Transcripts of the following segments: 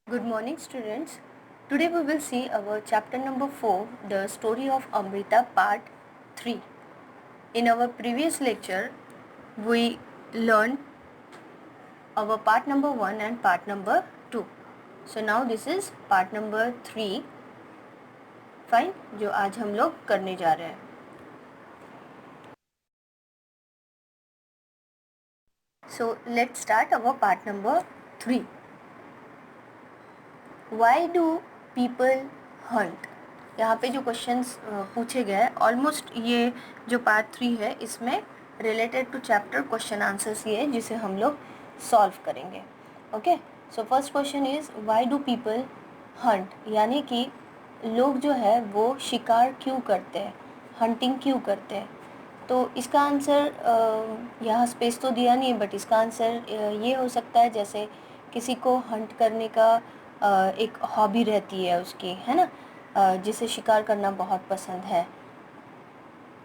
Good morning, students. Today we will see our chapter number 4, the story of Amrita, part 3. In our previous lecture, we learned our part number 1 and part number 2. So now this is part number 3. Fine, जो आज हम लोग करने जा रहे हैं. So let's start our part number 3. Why do people hunt? यहाँ पे जो क्वेश्चंस पूछे गए ऑलमोस्ट ये जो पार्ट 3 है इसमें related to chapter question answers ये है जिसे हम लोग सॉल्व करेंगे. Okay, so first question is why do people hunt, यानी कि लोग जो है वो शिकार क्यों करते हैं, हंटिंग क्यों करते हैं. तो इसका आंसर यहाँ स्पेस तो दिया नहीं है, बट इसका आंसर ये हो सकता है जैसे किसी को हंट करने का एक हॉबी रहती है उसकी, है ना, जिसे शिकार करना बहुत पसंद है.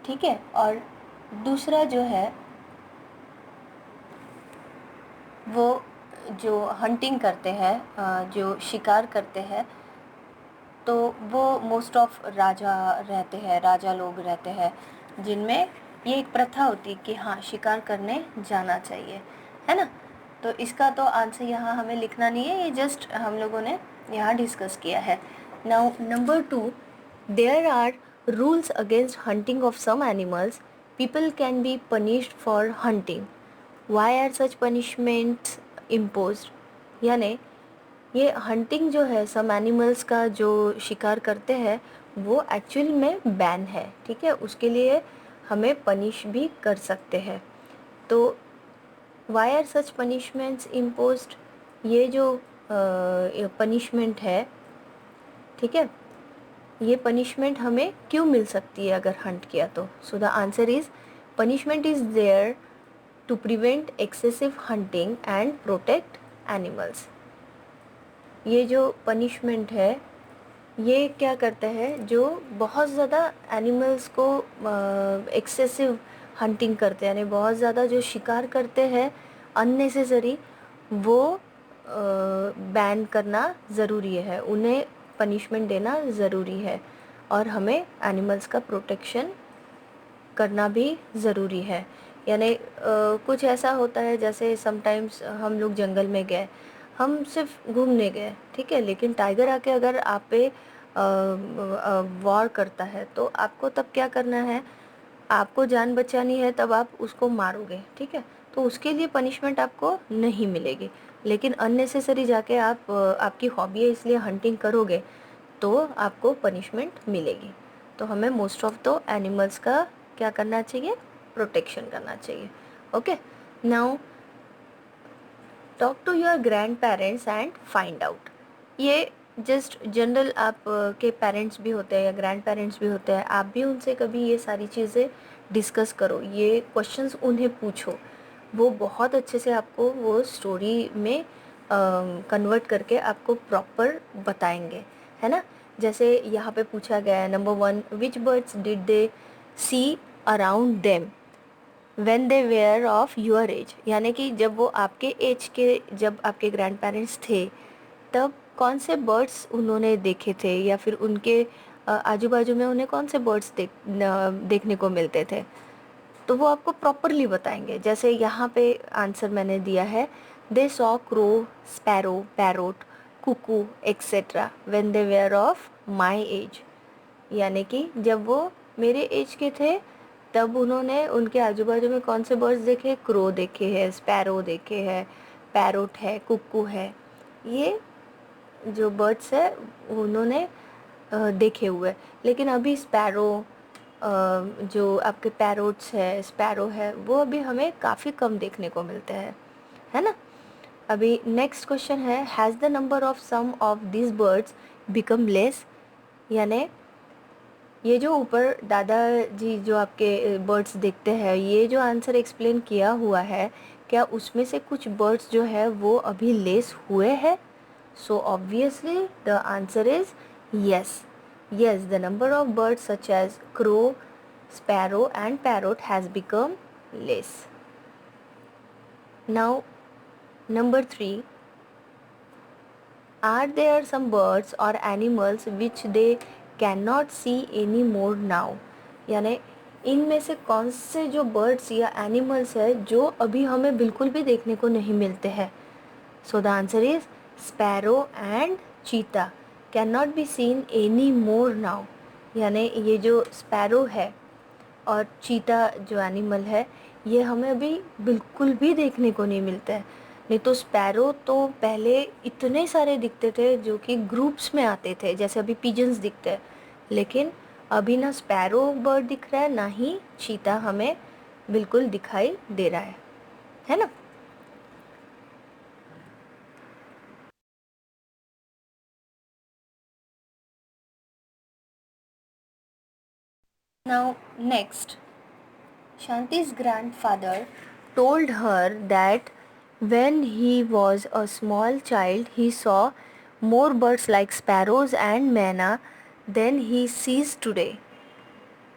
ठीक है, और दूसरा जो है वो जो हंटिंग करते हैं, जो शिकार करते हैं, तो वो मोस्ट ऑफ राजा रहते हैं, राजा लोग रहते हैं जिनमें ये एक प्रथा होती है कि हाँ शिकार करने जाना चाहिए, है ना. तो इसका तो आंसर यहाँ हमें लिखना नहीं है, ये जस्ट हम लोगों ने यहाँ डिस्कस किया है. Now number 2, there are rules against hunting of some animals. People can be punished for hunting. Why are such punishments imposed, यानी ये हंटिंग जो है सम एनिमल्स का जो शिकार करते हैं वो एक्चुअल में बैन है. ठीक है, उसके लिए हमें पनिश भी कर सकते हैं. तो why are such punishments imposed, ये जो पनिशमेंट है, ठीक है, ये पनिशमेंट हमें क्यों मिल सकती है अगर हंट किया तो. So the answer is punishment is there to prevent excessive hunting and protect animals. ये जो पनिशमेंट है ये क्या करता है, जो बहुत ज़्यादा एनिमल्स को एक्सेसिव हंटिंग करते हैं, यानी बहुत ज़्यादा जो शिकार करते हैं अननेसेसरी, वो बैन करना ज़रूरी है, उन्हें पनिशमेंट देना ज़रूरी है, और हमें एनिमल्स का प्रोटेक्शन करना भी ज़रूरी है. यानी कुछ ऐसा होता है जैसे समटाइम्स हम लोग जंगल में गए, हम सिर्फ घूमने गए, ठीक है, लेकिन टाइगर आके अगर आप पे वॉर करता है तो आपको तब क्या करना है, आपको जान बचानी है, तब आप उसको मारोगे. ठीक है, तो उसके लिए पनिशमेंट आपको नहीं मिलेगी. लेकिन अननेसेसरी जाके आप आपकी हॉबी है इसलिए हंटिंग करोगे तो आपको पनिशमेंट मिलेगी. तो हमें मोस्ट ऑफ द एनिमल्स का क्या करना चाहिए, प्रोटेक्शन करना चाहिए. Okay, now talk to your grandparents and find out. ये जस्ट जनरल आप के पेरेंट्स भी होते हैं या ग्रैंड पेरेंट्स भी होते हैं, आप भी उनसे कभी ये सारी चीज़ें डिस्कस करो, ये क्वेश्चंस उन्हें पूछो, वो बहुत अच्छे से आपको वो स्टोरी में कन्वर्ट करके आपको प्रॉपर बताएंगे, है ना. जैसे यहाँ पे पूछा गया है number 1, which birds did they see around them when they were of your age, यानी कि जब वो आपके एज के, जब आपके ग्रैंड पेरेंट्स थे तब कौन से बर्ड्स उन्होंने देखे थे, या फिर उनके आजू बाजू में उन्हें कौन से बर्ड्स देखने को मिलते थे, तो वो आपको प्रॉपरली बताएंगे. जैसे यहाँ पे आंसर मैंने दिया है, they saw crow, sparrow, parrot, cuckoo etcetera when they were of my age, यानी कि जब वो मेरे एज के थे तब उन्होंने उनके आजू बाजू में कौन से बर्ड्स देखे, क्रो देखे हैं, स्पैरो देखे हैं, पैरोट है, कुकू है, ये जो बर्ड्स है उन्होंने देखे हुए. लेकिन अभी स्पैरो, जो आपके पैरोट्स है, स्पैरो है, वो अभी हमें काफ़ी कम देखने को मिलते हैं, है ना. अभी नेक्स्ट क्वेश्चन है, has the number of some of this birds become less, यानी ये जो ऊपर दादाजी जो आपके बर्ड्स देखते हैं, ये जो आंसर एक्सप्लेन किया हुआ है, क्या उसमें से कुछ बर्ड्स जो है वो अभी लेस हुए हैं. So obviously the answer is yes. Yes, the number of birds such as crow, sparrow and parrot has become less. Now number 3, Are there some birds or animals which they cannot see any more now? यानी इनमें से कौन से जो birds या animals है जो अभी हमें बिल्कुल भी देखने को नहीं मिलते हैं? So the answer is sparrow and cheetah can not be seen any more now. यानी ये जो स्पैरो है और चीता जो एनिमल है ये हमें अभी बिल्कुल भी देखने को नहीं मिलता है। नहीं तो स्पैरो तो पहले इतने सारे दिखते थे जो कि ग्रुप्स में आते थे, जैसे अभी पिजन्स दिखते हैं, लेकिन अभी ना स्पैरो बर्ड दिख रहा है ना ही चीता हमें बिल्कुल दिखाई दे रहा है ना। Now next, Shanti's grandfather told her that when he was a small child he saw more birds like sparrows and manna than he sees today.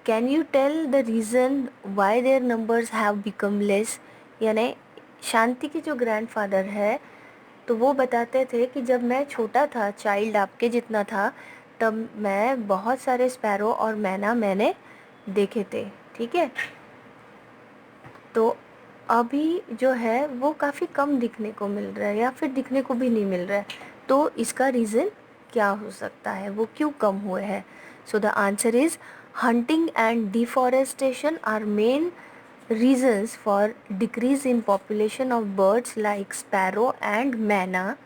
Can you tell the reason why their numbers have become less? यानी शांति के जो grandfather है तो वो बताते थे कि जब मैं छोटा था, चाइल्ड आपके जितना था, तब मैं बहुत सारे स्पैरो और मैना मैंने देखे थे। ठीक है, तो अभी जो है वो काफ़ी कम दिखने को मिल रहा है या फिर दिखने को भी नहीं मिल रहा है। तो इसका रीज़न क्या हो सकता है, वो क्यों कम हुए हैं? So the answer is hunting and deforestation are main reasons for decrease in population of birds like sparrow and manna.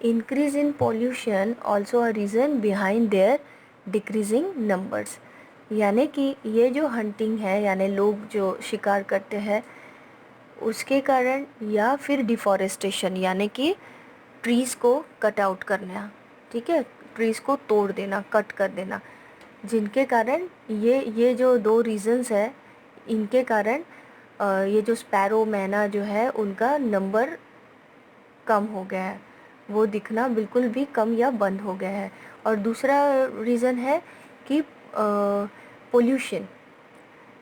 Increase in pollution also a reason behind their decreasing numbers. यानी कि ये जो हंटिंग है यानी लोग जो शिकार करते हैं उसके कारण, या फिर डिफॉरेस्टेशन यानी कि ट्रीज़ को कट आउट करना, ठीक है, ट्रीज़ को तोड़ देना, कट कर देना, जिनके कारण ये जो दो रीज़न्स है, इनके कारण ये जो स्पैरो मैना जो है उनका नंबर कम हो गया है, वो दिखना बिल्कुल भी कम या बंद हो गया है। और दूसरा रीज़न है कि पोल्यूशन।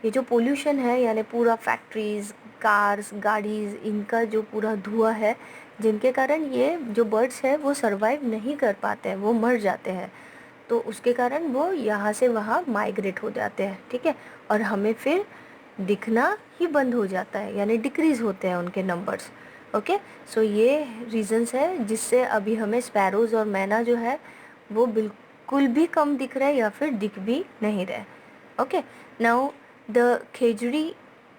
ये जो पोल्यूशन है यानी पूरा फैक्ट्रीज़, कार्स, गाड़ीज़, इनका जो पूरा धुआं है, जिनके कारण ये जो बर्ड्स है वो सर्वाइव नहीं कर पाते हैं, वो मर जाते हैं। तो उसके कारण वो यहाँ से वहाँ माइग्रेट हो जाते हैं, ठीक है, और हमें फिर दिखना ही बंद हो जाता है, यानी डिक्रीज़ होते हैं उनके नंबर्स। ओके, सो ये रीज़न्स है जिससे अभी हमें स्पैरोज़ और मैना जो है वो बिल्कुल भी कम दिख रहा है या फिर दिख भी नहीं रहे। Okay, now the khejri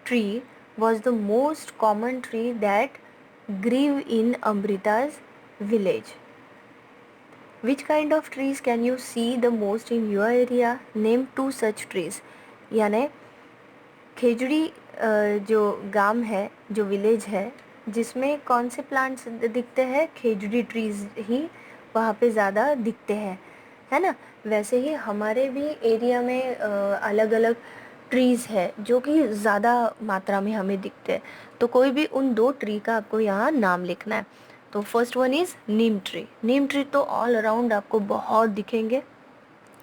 tree was the most common tree that grew in Amrita's village. Which kind of trees can you see the most in your area? Name two such trees. यानी खेजड़ी जो गांव है, जो विलेज है, जिसमें कौन से plants दिखते हैं? खेजड़ी ट्रीज़ ही वहाँ पे ज़्यादा दिखते हैं, है ना। वैसे ही हमारे भी एरिया में अलग अलग ट्रीज़ है जो कि ज़्यादा मात्रा में हमें दिखते हैं। तो कोई भी उन दो ट्री का आपको यहाँ नाम लिखना है। तो first one is neem tree. Neem tree तो ऑल अराउंड आपको बहुत दिखेंगे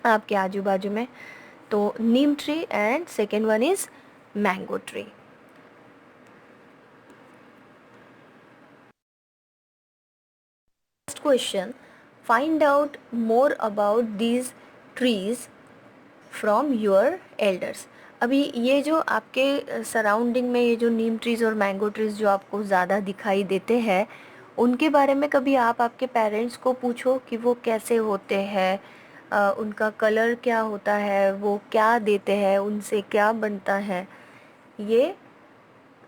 आपके आजू बाजू में, तो neem tree. And second one is mango tree. Next question, find out more about these trees from your elders. अभी ये जो आपके सराउंडिंग में ये जो नीम ट्रीज़ और मैंगो ट्रीज़ जो आपको ज़्यादा दिखाई देते हैं, उनके बारे में कभी आप आपके पेरेंट्स को पूछो कि वो कैसे होते हैं, उनका कलर क्या होता है, वो क्या देते हैं, उनसे क्या बनता है, ये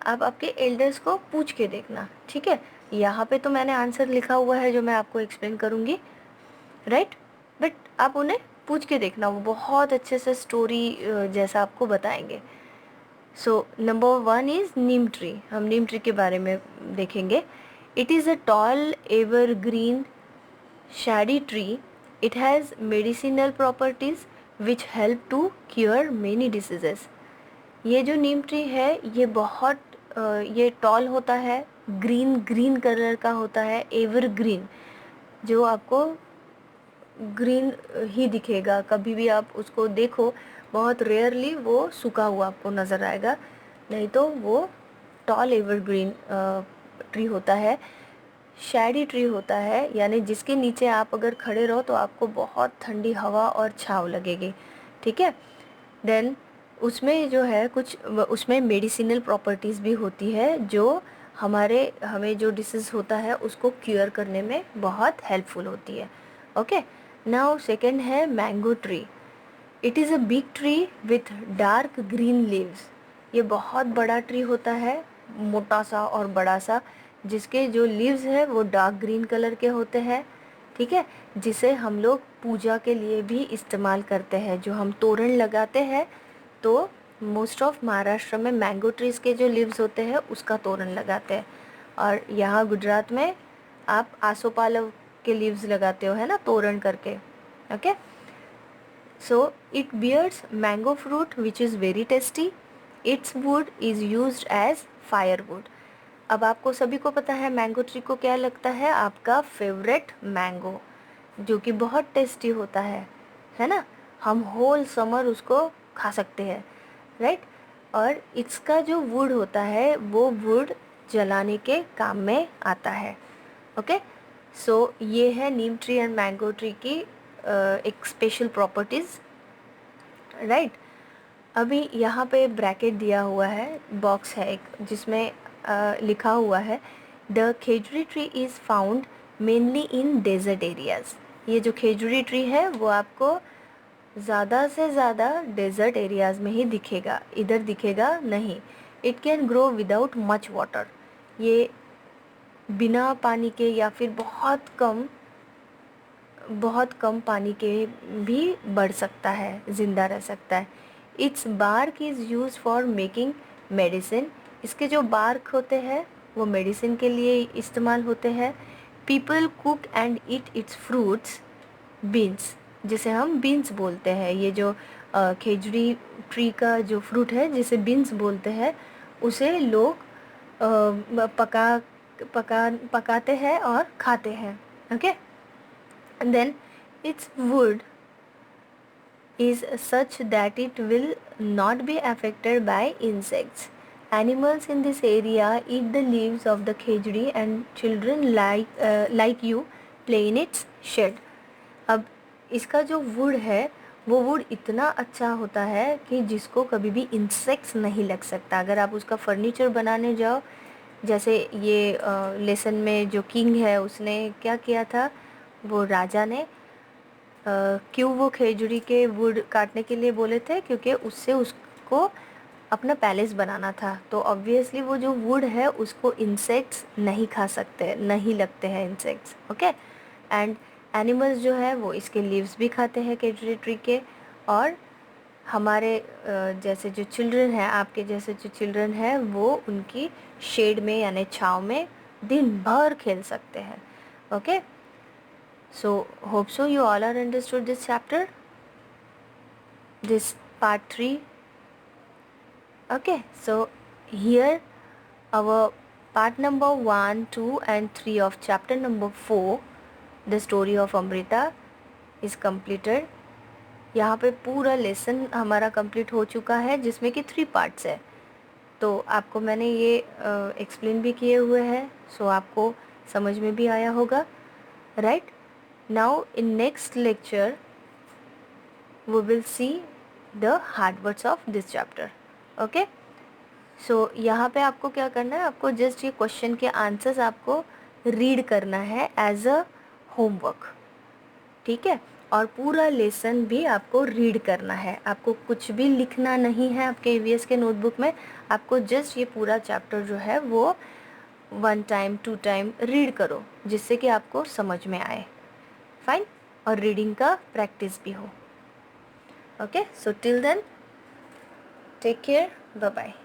आप आपके एल्डर्स को पूछ के देखना, ठीक है। यहाँ पे तो मैंने आंसर लिखा हुआ है जो मैं आपको एक्सप्लेन करूँगी, राइट, बट आप उन्हें पूछ के देखना, वो बहुत अच्छे से स्टोरी जैसा आपको बताएंगे। So number one is neem tree. हम नीम ट्री के बारे में देखेंगे। It is a tall evergreen shady tree. It has medicinal properties which help to cure many diseases. ये जो नीम ट्री है ये बहुत ये टॉल होता है, ग्रीन ग्रीन कलर का होता है, एवरग्रीन, जो आपको ग्रीन ही दिखेगा, कभी भी आप उसको देखो बहुत रेयरली वो सूखा हुआ आपको नज़र आएगा, नहीं तो वो टॉल एवरग्रीन ट्री होता है। शैडी ट्री होता है, यानी जिसके नीचे आप अगर खड़े रहो तो आपको बहुत ठंडी हवा और छाँव लगेगी, ठीक है। देन उसमें जो है कुछ उसमें मेडिसिनल प्रॉपर्टीज़ भी होती है जो हमें जो डिसीज़ होता है उसको क्योर करने में बहुत हेल्पफुल होती है। ओके, नाउ सेकंड है mango tree. It is a big tree with dark green leaves. ये बहुत बड़ा ट्री होता है, मोटा सा और बड़ा सा, जिसके जो लीव्स है वो डार्क ग्रीन कलर के होते हैं, ठीक है, जिसे हम लोग पूजा के लिए भी इस्तेमाल करते हैं। जो हम तोरण लगाते हैं तो मोस्ट ऑफ महाराष्ट्र में मैंगो ट्रीज़ के जो लीव्स होते हैं उसका तोरण लगाते हैं। और यहाँ गुजरात में आप आसोपालव के लीव्स लगाते हो, है ना, तोरण करके। Okay, so it bears mango fruit which is very tasty. Its wood is used as firewood. अब आपको सभी को पता है मैंगो ट्री को क्या लगता है, आपका फेवरेट मैंगो, जो कि बहुत टेस्टी होता है ना। हम होल समर उसको खा सकते हैं, राइट। और इसका जो वुड होता है वो वुड जलाने के काम में आता है। ओके, सो ये है नीम ट्री एंड मैंगो ट्री की एक स्पेशल प्रॉपर्टीज़, राइट। अभी यहाँ पे ब्रैकेट दिया हुआ है, बॉक्स है एक, जिसमें लिखा हुआ है the khejri tree is found mainly in desert areas. ये जो खेजूरी ट्री है वो आपको ज़्यादा से ज़्यादा डेजर्ट एरियाज़ में ही दिखेगा, इधर दिखेगा नहीं। It can grow without much water. ये बिना पानी के या फिर बहुत कम पानी के भी बढ़ सकता है, ज़िंदा रह सकता है। Its bark is use for making medicine. इसके जो बार्क होते हैं वो मेडिसिन के लिए इस्तेमाल होते हैं। People cook and eat its fruits, beans, जिसे हम बीन्स बोलते हैं। ये जो खेजूरी ट्री का जो फ्रूट है जिसे बीन्स बोलते हैं, उसे लोग पकाते हैं और खाते हैं। Okay, and then its wood is such that it will not be affected by insects. Animals in this area eat the leaves of the khejuri and children like you play in its shade. अब इसका जो would है वो would इतना अच्छा होता है कि जिसको कभी भी इंसेक्ट्स नहीं लग सकता। अगर आप उसका फर्नीचर बनाने जाओ, जैसे ये लेसन में जो किंग है उसने क्या किया था, वो राजा ने क्यों वो खेजूरी के वुड काटने के लिए बोले थे, क्योंकि उससे उसको अपना पैलेस बनाना था। तो ऑब्वियसली वो जो वुड है उसको इंसेक्ट्स नहीं खा सकते, नहीं लगते हैं इंसेक्ट्स। ओके, एंड एनिमल्स जो है वो इसके लीव्स भी खाते हैं खेजूरी ट्री के। और हमारे जैसे जो चिल्ड्रन हैं, आपके जैसे जो चिल्ड्रन हैं, वो उनकी शेड में यानी छाँव में दिन भर खेल सकते हैं। Okay, so hope so you all are understood this chapter, this part 3. Okay, so here our part number 1, 2 and 3 of chapter number 4, the story of Amrita, is completed. यहाँ पे पूरा लेसन हमारा कंप्लीट हो चुका है, जिसमें कि 3 पार्ट्स है। तो आपको मैंने ये एक्सप्लेन भी किए हुए हैं, सो आपको समझ में भी आया होगा, right. Now in next lecture we will see the hard words of this chapter. Okay, so यहाँ पे आपको क्या करना है, आपको जस्ट ये क्वेश्चन के आंसर्स आपको रीड करना है एज अ होमवर्क, ठीक है। और पूरा लेसन भी आपको रीड करना है, आपको कुछ भी लिखना नहीं है आपके ईवीएस के नोटबुक में। आपको जस्ट ये पूरा चैप्टर जो है वो 1 टाइम 2 टाइम रीड करो, जिससे कि आपको समझ में आए, फाइन, और रीडिंग का प्रैक्टिस भी हो। Okay, so till then take care, bye bye.